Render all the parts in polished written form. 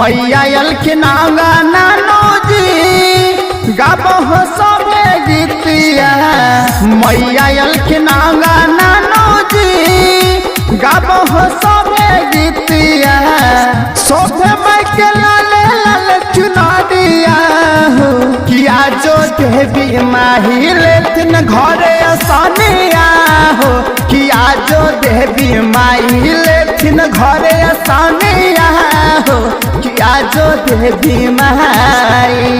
मैया अलखिन आंगना नौजी गाबो सबे गीतिया। मैया अलखिन आंगना नौजी गाबो सबे गीतिया। सोफे माई के लाले लाले चुना दिया किया जो देवी माही लेथिन घरे आसानिया हो। किया जो देवी माही लेथिन घरे आसानिया हो। किया जो देवी माई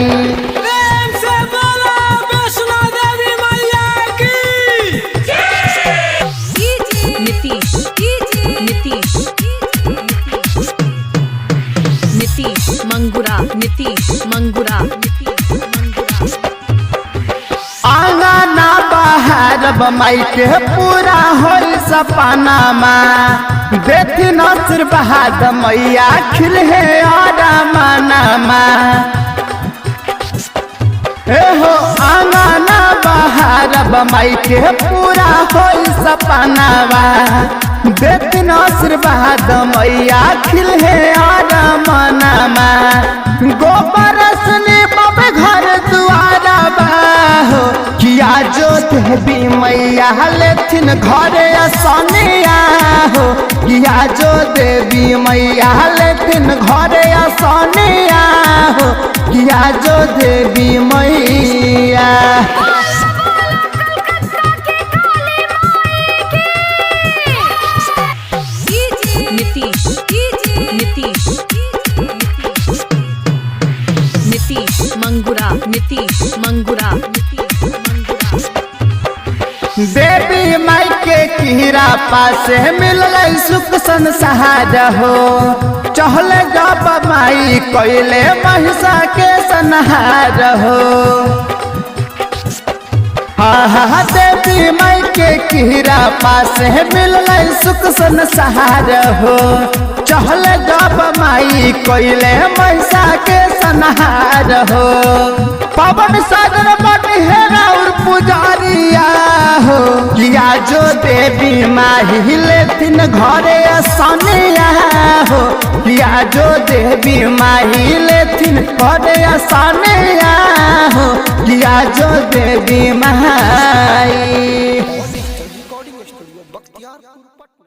नीतीश मंगुरा आंगना बाहर माई के पूरा होल सपना माँ देती नसर बहाद मैया खिल है मना हो। आंगना बाहर माई के पूरा होल सपना देती नसर बहाद मैया खिल है मना। गोबर सने बाबे घर दुआरा बाहो। किया जो देवी मैया लेथिन घरे आसानिया हो। किया जो देवी मैया लेथिन घरे आसानिया हो। किया जो देवी मैया नीतीश मंगुरा देवी माई के कीरा पास मिल सुख संसार हो। चहल जब माई कोयले महिषा के संहार हो। हाँ देवी माई के कीरा पास मिल सुख संसार हो। चहल जब माई कोयले महिषा के संहार हो। पवन सागर बनी है और पुजारिया हो। किया जो देवी माही लेथिन घरे आसानिया हो। किया जो देवी माही लेथिन घरे आसानिया हो। किया जो देवी माही रिकॉर्डिंग स्टूडियो बख्तियारपुर पटना।